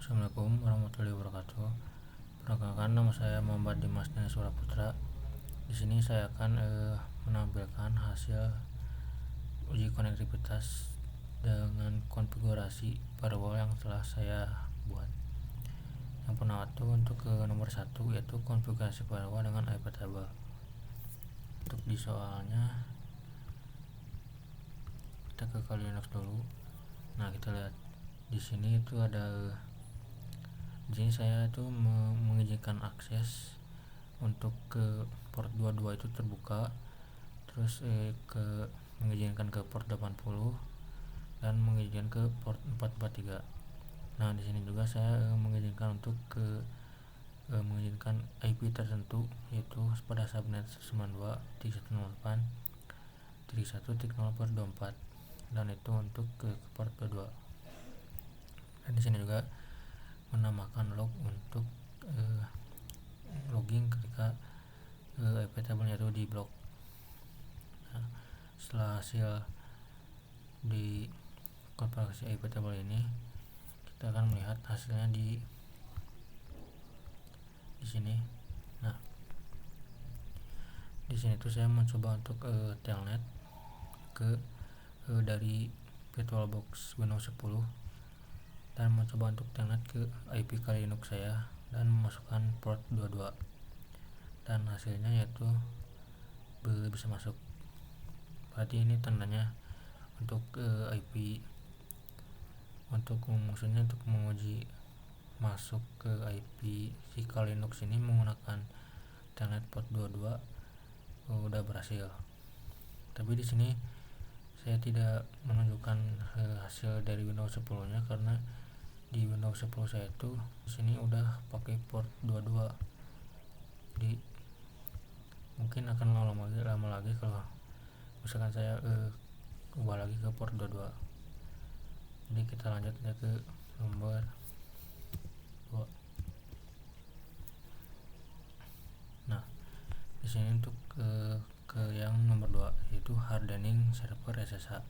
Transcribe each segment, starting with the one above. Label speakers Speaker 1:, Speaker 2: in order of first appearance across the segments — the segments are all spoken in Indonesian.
Speaker 1: Assalamualaikum warahmatullahi wabarakatuh. Perkenalkan, nama saya Muhammad Dimas Danasura Putra. Di sini saya akan menampilkan hasil uji konektivitas dengan konfigurasi firewall yang telah saya buat. Yang pertama itu untuk ke nomor 1, yaitu konfigurasi firewall dengan IP table. Untuk di soalnya kita ke Kali Linux dulu. Nah, kita lihat di sini itu ada di sini saya itu mengizinkan akses untuk ke port 22 itu terbuka, terus mengizinkan ke port 80 dan mengizinkan ke port 443. Nah, di sini juga saya mengizinkan untuk mengizinkan IP tertentu, yaitu pada subnet 92.168.1.0/24 dan itu untuk ke port 22. Dan di sini juga menambahkan log untuk logging ketika IP table-nya itu di blok. Nah, setelah hasil di konfigurasi IP table ini, kita akan melihat hasilnya di sini. Nah, di sini tuh saya mencoba untuk telnet ke dari VirtualBox Windows 10 dan mencoba untuk telnet ke IP Kali Linux saya dan memasukkan port 22, dan hasilnya yaitu bisa masuk. Berarti ini tandanya untuk IP untuk maksudnya untuk menguji masuk ke IP si Kali Linux ini menggunakan telnet port 22 udah berhasil. Tapi di sini saya tidak menunjukkan hasil dari Windows 10-nya karena di Windows 10 saya itu di sini udah pakai port 22. Jadi mungkin akan lama lagi kalau misalkan saya ubah lagi ke port 22. Jadi kita lanjut aja ke nomor 2. Nah, di sini untuk ke yang nomor 2 yaitu hardening server SSH,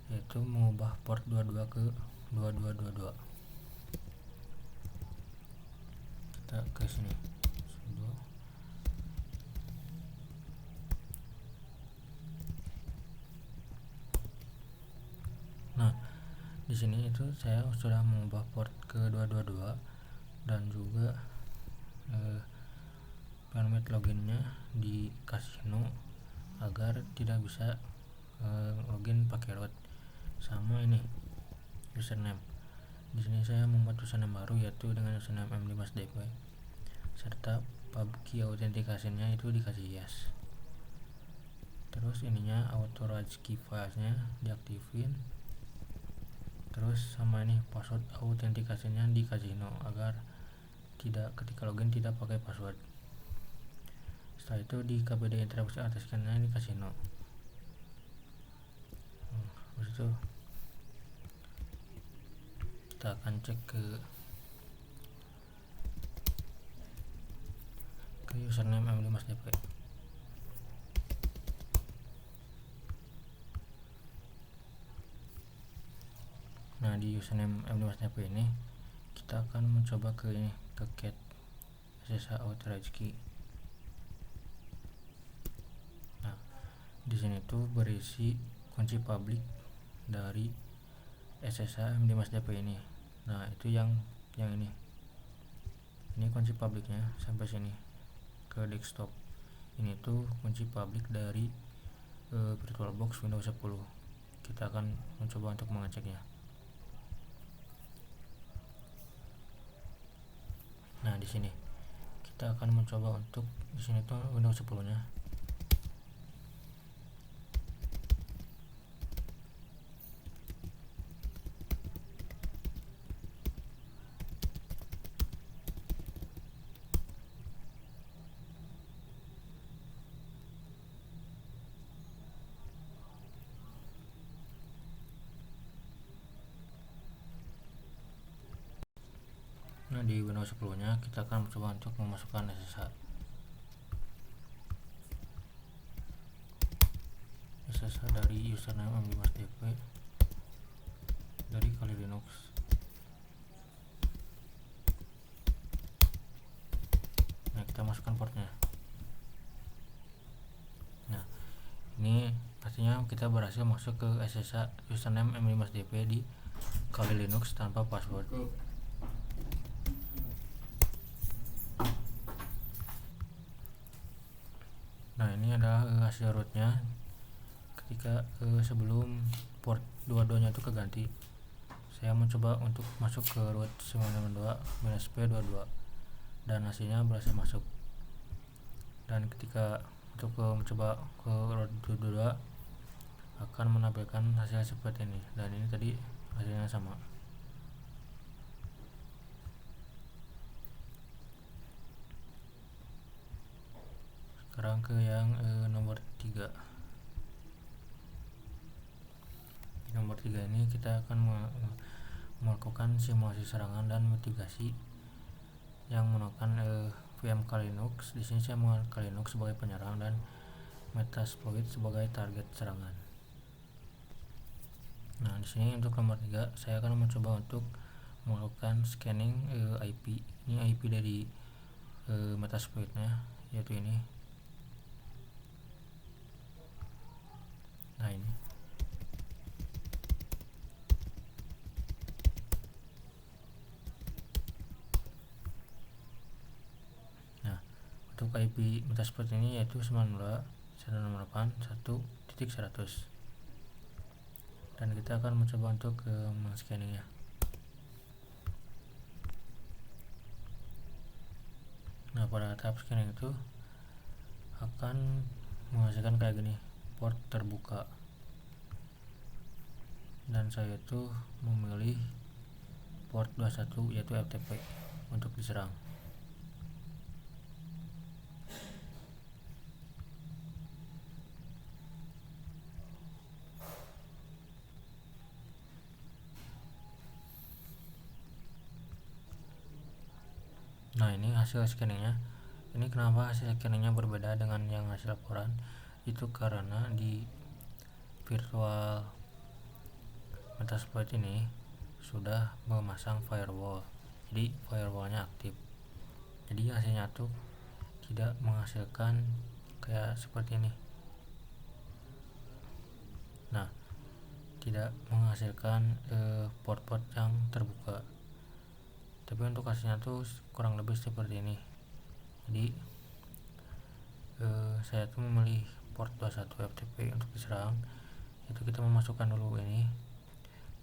Speaker 1: yaitu mengubah port 22 ke 2222. Kita ke sini. Nah, di sini itu saya sudah mengubah port ke 222 dan juga permit loginnya di Casino agar tidak bisa login pakai root, sama ini username. Di sini saya membuat username baru yaitu dengan username M5DP serta public authentication-nya itu dikasih yes. Terus ininya authorized key filesnya diaktifin. Terus sama ini password authentication-nya dikasih no agar tidak ketika login tidak pakai password. Setelah itu di KBD interaksi authentication-nya dikasih no. Habis itu kita akan cek ke username M5DP. Nah, di username M5DP ini kita akan mencoba ke get SSH authorized key. Nah, di sini tuh berisi kunci publik dari SSH M5DP ini. Nah, itu yang ini kunci publiknya sampai sini ke desktop. Ini tuh kunci publik dari VirtualBox Windows 10. Kita akan mencoba untuk mengeceknya. Nah, di sini kita akan mencoba untuk di sini tuh Windows 10-nya. Nah, di Windows 10-nya kita akan mencoba untuk memasukkan SSH dari username M5DP dari Kali Linux. kita berhasil masuk ke SSH username M5DP di Kali Linux tanpa password. Nah, ini adalah hasil rootnya ketika sebelum port 22 nya itu keganti. Saya mencoba untuk masuk ke root 962-p22 dan hasilnya berhasil masuk. Dan ketika untuk mencoba ke root 22 akan menampilkan hasil seperti ini, dan ini tadi hasilnya sama. Sekarang ke yang nomor 3. Di nomor 3 ini kita akan melakukan simulasi serangan dan mitigasi yang menggunakan VM Kali Linux. Di sini saya menggunakan Kali Linux sebagai penyerang dan Metasploit sebagai target serangan. Nah, di sini untuk nomor 3 saya akan mencoba untuk melakukan scanning IP. Ini IP dari Metasploitnya, yaitu ini. Nah, ini. Nah, untuk IP Metasploit ini yaitu 92.168.1.100. Dan kita akan mencoba untuk men-scanningnya. Nah, pada tahap scanning itu akan menghasilkan kayak gini, port terbuka, dan saya itu memilih port 21 yaitu FTP untuk diserang. Nah, ini hasil scanningnya. Ini kenapa hasil scanningnya berbeda dengan yang hasil laporan? Itu karena di virtual Metasploit ini sudah memasang firewall, jadi firewallnya aktif. Jadi hasilnya tuh tidak menghasilkan kayak seperti ini. Nah, tidak menghasilkan port-port yang terbuka. Tapi untuk hasilnya tuh kurang lebih seperti ini. Jadi saya tuh memilih port 21 FTP untuk diserang. Itu kita memasukkan dulu ini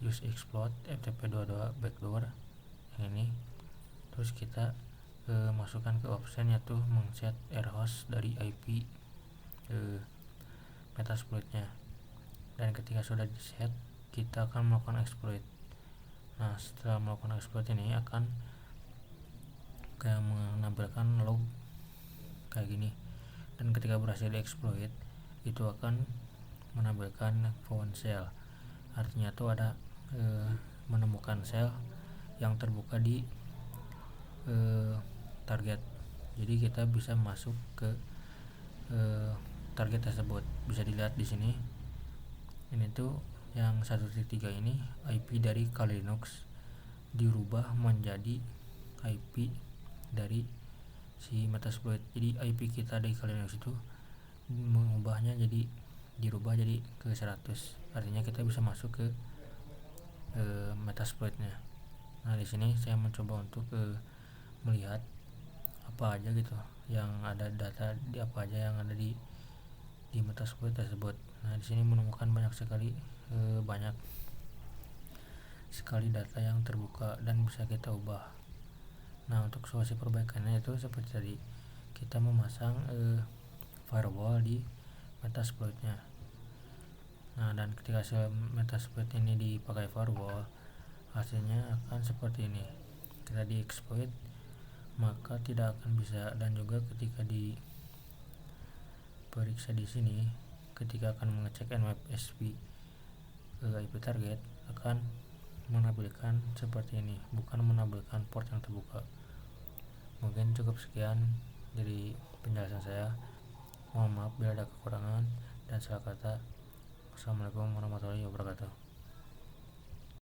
Speaker 1: use exploit FTP22 backdoor yang ini. Terus kita masukkan ke option yaitu mengset rhost dari IP Metasploitnya. Dan ketika sudah di set, kita akan melakukan exploit. Nah, setelah melakukan exploit ini akan kayak menampilkan log kayak gini. Dan ketika berhasil dieksploit, itu akan menampilkan found shell. Artinya itu ada menemukan shell yang terbuka di target. Jadi kita bisa masuk ke target tersebut. Bisa dilihat di sini. Ini tuh yang 1.3 ini IP dari Kali Linux dirubah menjadi IP dari si Metasploit. Jadi IP kita dari Kali Linux itu mengubahnya jadi dirubah jadi ke 100. Artinya kita bisa masuk ke Metasploitnya. Nah, di sini saya mencoba untuk melihat apa aja gitu yang ada, data di apa aja yang ada di Metasploit tersebut. Nah, di sini menemukan banyak sekali data yang terbuka dan bisa kita ubah. Nah, untuk solusi perbaikannya itu seperti tadi, kita memasang firewall di Metasploitnya. Nah, dan ketika hasil Metasploit ini dipakai firewall, hasilnya akan seperti ini. Kita dieksploit, maka tidak akan bisa. Dan juga ketika diperiksa di sini, ketika akan mengecek nmap/sp IP target, akan menampilkan seperti ini, bukan menampilkan port yang terbuka. Mungkin cukup sekian dari penjelasan saya. Mohon maaf bila ada kekurangan dan salah kata. Assalamualaikum warahmatullahi wabarakatuh.